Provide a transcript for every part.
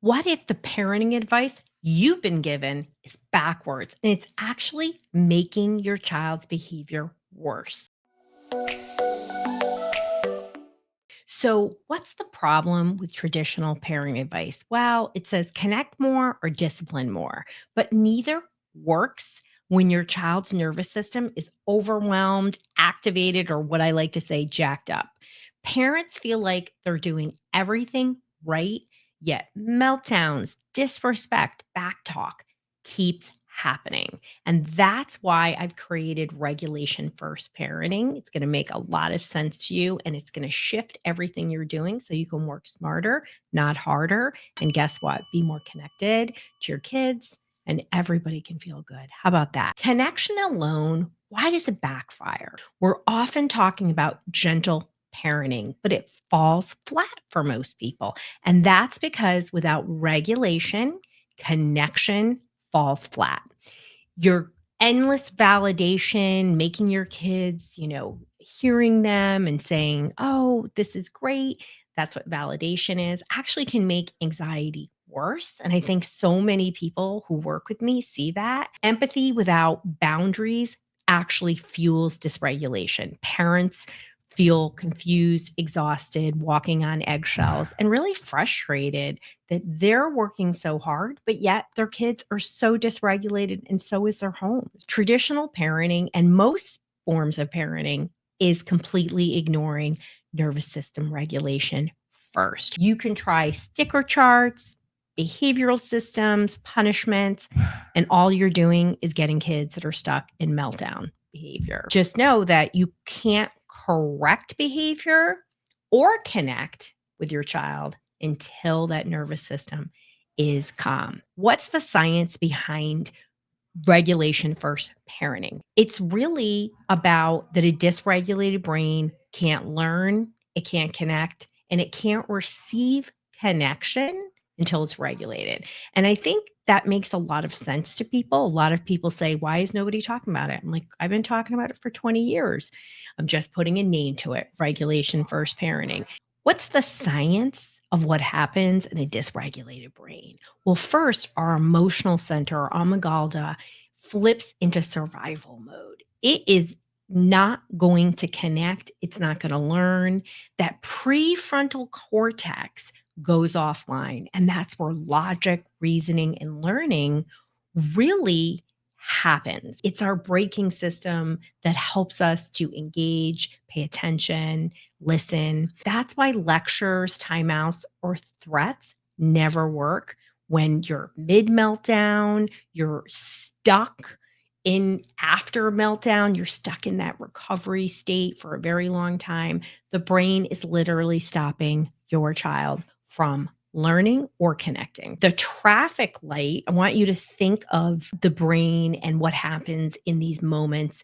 What if the parenting advice you've been given is backwards and it's actually making your child's behavior worse? So, what's the problem with traditional parenting advice? Well, it says connect more or discipline more, but neither works when your child's nervous system is overwhelmed, activated, or what I like to say, jacked up. Parents feel like they're doing everything right, yet meltdowns, disrespect, backtalk keeps happening. And that's why I've created regulation first parenting. It's going to make a lot of sense to you and it's going to shift everything you're doing so you can work smarter, not harder. And guess what? Be more connected to your kids and everybody can feel good. How about that? Connection alone, why does it backfire? We're often talking about gentle parenting, but it falls flat for most people. And that's because without regulation, connection falls flat. Your endless validation, making your kids, hearing them and saying, "Oh, this is great." That's what validation is, actually can make anxiety worse. And I think so many people who work with me see that. Empathy without boundaries actually fuels dysregulation. Parents feel confused, exhausted, walking on eggshells, and really frustrated that they're working so hard, but yet their kids are so dysregulated and so is their homes. Traditional parenting and most forms of parenting is completely ignoring nervous system regulation first. You can try sticker charts, behavioral systems, punishments, and all you're doing is getting kids that are stuck in meltdown behavior. Just know that you can't correct behavior or connect with your child until that nervous system is calm. What's the science behind regulation first parenting? It's really about that a dysregulated brain can't learn, it can't connect, and it can't receive connection until it's regulated. And I think that makes a lot of sense to people. A lot of people say, "Why is nobody talking about it?" I'm like, "I've been talking about it for 20 years. I'm just putting a name to it, regulation first parenting." What's the science of what happens in a dysregulated brain? Well, first, our emotional center, our amygdala, flips into survival mode. It is not going to connect. It's not going to learn. That prefrontal cortex goes offline. And that's where logic, reasoning, and learning really happens. It's our braking system that helps us to engage, pay attention, listen. That's why lectures, timeouts, or threats never work when you're mid meltdown, you're stuck in after a meltdown, you're stuck in that recovery state for a very long time. The brain is literally stopping your child from learning or connecting. The traffic light, I want you to think of the brain and what happens in these moments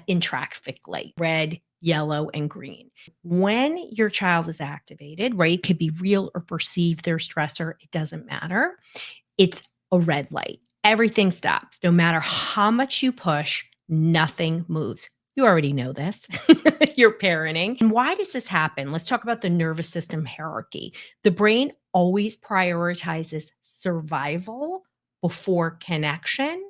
in traffic light, red, yellow, and green. When your child is activated, right? It could be real or perceived their stressor, it doesn't matter. It's a red light. Everything stops. No matter how much you push, nothing moves. You already know this. You're parenting. And why does this happen? Let's talk about the nervous system hierarchy. The brain always prioritizes survival before connection,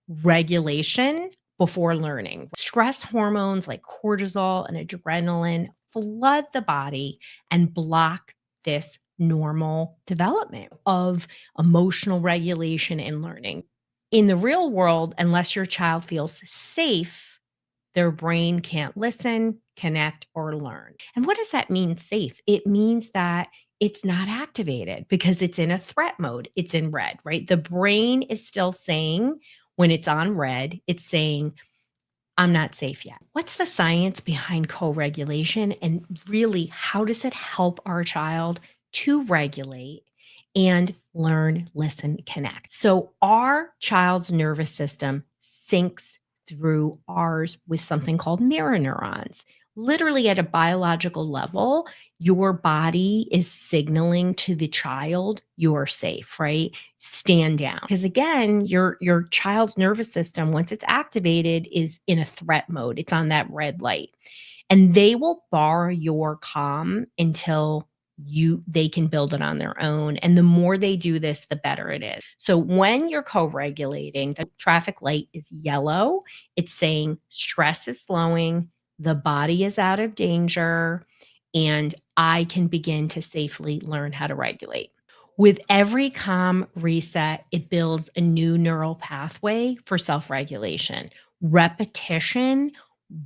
regulation before learning. Stress hormones like cortisol and adrenaline flood the body and block this normal development of emotional regulation and learning. In the real world, unless your child feels safe, their brain can't listen, connect, or learn. And what does that mean, safe? It means that it's not activated because it's in a threat mode. It's in red, right? The brain is still saying, when it's on red, it's saying, "I'm not safe yet." What's the science behind co regulation? And really, how does it help our child to regulate and learn, listen, connect? So, our child's nervous system syncs through ours with something called mirror neurons. Literally, at a biological level, your body is signaling to the child, "You're safe," right? Stand down. Because again, your child's nervous system, once it's activated, is in a threat mode. It's on that red light. And they will bar your calm until they can build it on their own. And the more they do this, the better it is. So when you're co-regulating, the traffic light is yellow. It's saying stress is slowing, the body is out of danger, and I can begin to safely learn how to regulate. With every calm reset, it builds a new neural pathway for self regulation. Repetition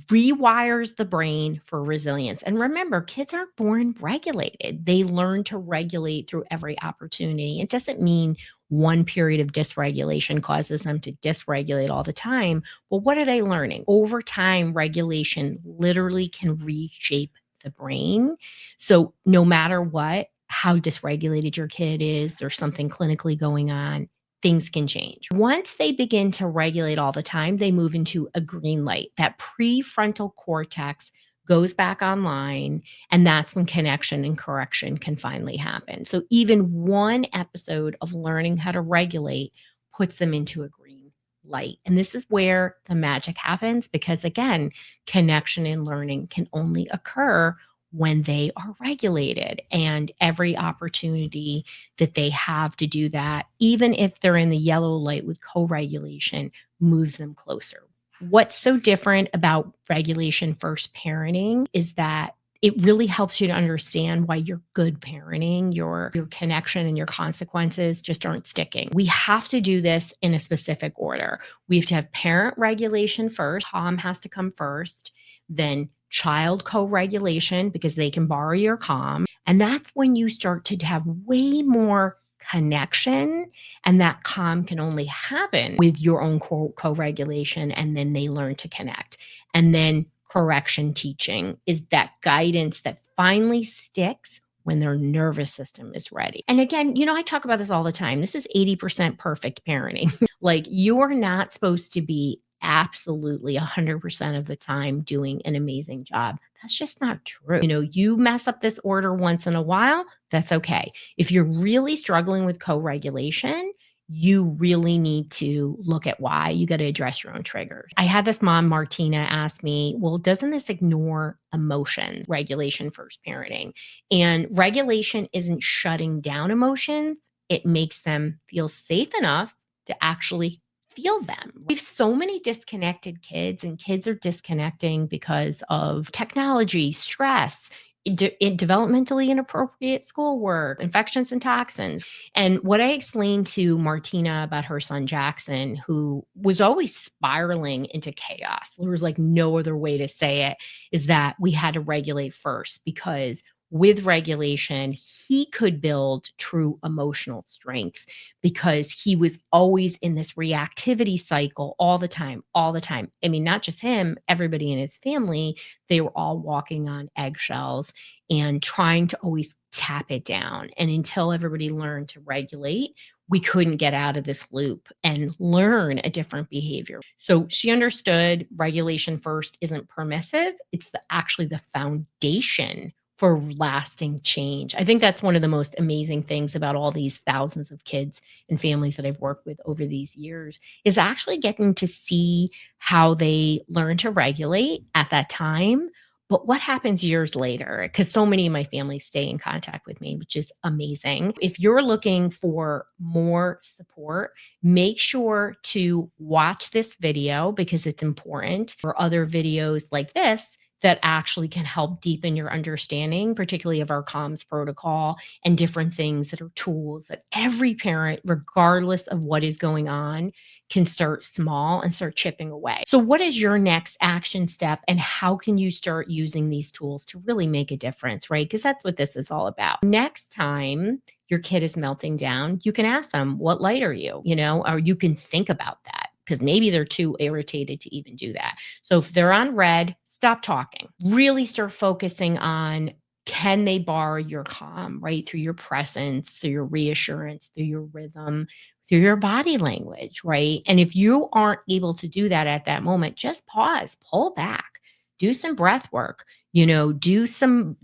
rewires the brain for resilience. And remember, kids aren't born regulated. They learn to regulate through every opportunity. It doesn't mean one period of dysregulation causes them to dysregulate all the time. But what are they learning? Over time, regulation literally can reshape the brain. So no matter what, how dysregulated your kid is, there's something clinically going on, things can change. Once they begin to regulate all the time, they move into a green light. That prefrontal cortex goes back online, and that's when connection and correction can finally happen. So, even one episode of learning how to regulate puts them into a green light. And this is where the magic happens because, again, connection and learning can only occur when they are regulated. And every opportunity that they have to do that, even if they're in the yellow light with co regulation, moves them closer. What's so different about regulation first parenting is that it really helps you to understand why your good parenting, your connection and your consequences just aren't sticking. We have to do this in a specific order. We have to have parent regulation first. Calm has to come first, then child co-regulation because they can borrow your calm. And that's when you start to have way more connection, and that calm can only happen with your own co-regulation, and then they learn to connect. And then correction teaching is that guidance that finally sticks when their nervous system is ready. And again, I talk about this all the time. This is 80% perfect parenting. Like, you are not supposed to be absolutely 100% of the time doing an amazing job. That's just not true. You mess up this order once in a while, that's okay. If you're really struggling with co-regulation, you really need to look at why. You got to address your own triggers. I had this mom, Martina, ask me, well, doesn't this ignore emotions, regulation first parenting? And regulation isn't shutting down emotions, it makes them feel safe enough to actually feel them. We have so many disconnected kids, and kids are disconnecting because of technology, stress, developmentally inappropriate schoolwork, infections and toxins. And what I explained to Martina about her son Jackson, who was always spiraling into chaos, there was like no other way to say it, is that we had to regulate first because with regulation, he could build true emotional strength because he was always in this reactivity cycle all the time, all the time. I mean, not just him, everybody in his family, they were all walking on eggshells and trying to always tap it down. And until everybody learned to regulate, we couldn't get out of this loop and learn a different behavior. So she understood regulation first isn't permissive, it's actually the foundation for lasting change. I think that's one of the most amazing things about all these thousands of kids and families that I've worked with over these years is actually getting to see how they learn to regulate at that time. But what happens years later? Because so many of my family stay in contact with me, which is amazing. If you're looking for more support, make sure to watch this video because it's important, or other videos like this that actually can help deepen your understanding, particularly of our comms protocol and different things that are tools that every parent, regardless of what is going on, can start small and start chipping away. So, what is your next action step, and how can you start using these tools to really make a difference, right? Because that's what this is all about. Next time your kid is melting down, you can ask them, what light are you? Or you can think about that because maybe they're too irritated to even do that. So, if they're on red, stop talking. Really start focusing on, can they borrow your calm, right? Through your presence, through your reassurance, through your rhythm, through your body language, right? And if you aren't able to do that at that moment, just pause, pull back, do some breath work, do some,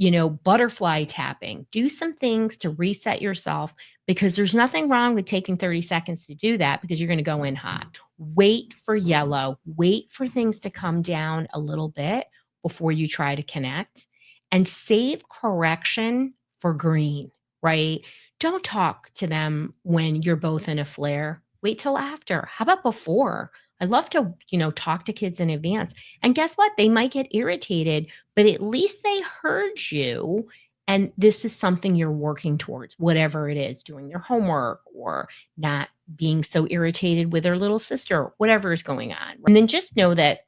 butterfly tapping, do some things to reset yourself because there's nothing wrong with taking 30 seconds to do that because you're going to go in hot. Wait for yellow, wait for things to come down a little bit before you try to connect, and save correction for green, right? Don't talk to them when you're both in a flare. Wait till after. How about before? I love to, talk to kids in advance. And guess what? They might get irritated, but at least they heard you. And this is something you're working towards, whatever it is, doing their homework or not being so irritated with their little sister, whatever is going on. And then just know that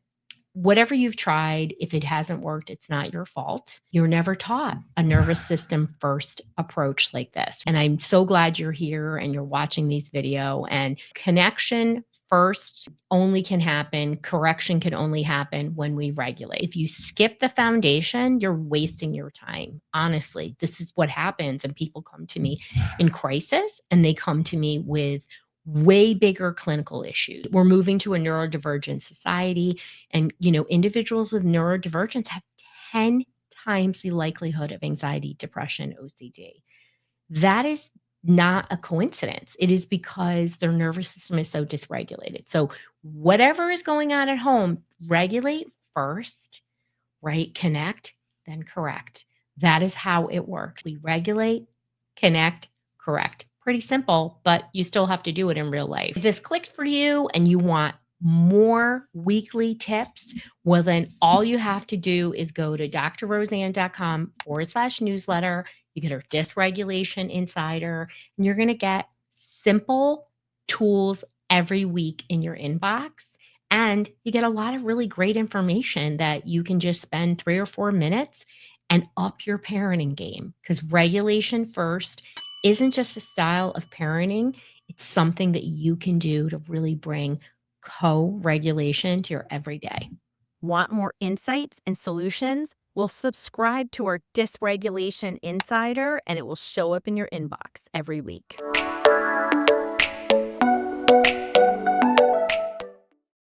whatever you've tried, if it hasn't worked, it's not your fault. You're never taught a nervous system first approach like this. And I'm so glad you're here and you're watching these video, and connection first only can happen. Correction can only happen when we regulate. If you skip the foundation, you're wasting your time. Honestly, this is what happens. And people come to me in crisis and they come to me with way bigger clinical issues. We're moving to a neurodivergent society, and individuals with neurodivergence have 10 times the likelihood of anxiety, depression, OCD. That is not a coincidence. It is because their nervous system is so dysregulated. So whatever is going on at home, regulate first, right? Connect, then correct. That is how it works. We regulate, connect, correct. Pretty simple, but you still have to do it in real life. If this clicked for you and you want more weekly tips, well, then all you have to do is go to drroseanne.com/newsletter. You get our dysregulation insider, and you're going to get simple tools every week in your inbox. And you get a lot of really great information that you can just spend 3 or 4 minutes and up your parenting game, because regulation first isn't just a style of parenting. It's something that you can do to really bring co-regulation to your everyday. Want more insights and solutions? Well, subscribe to our Dysregulation Insider and it will show up in your inbox every week.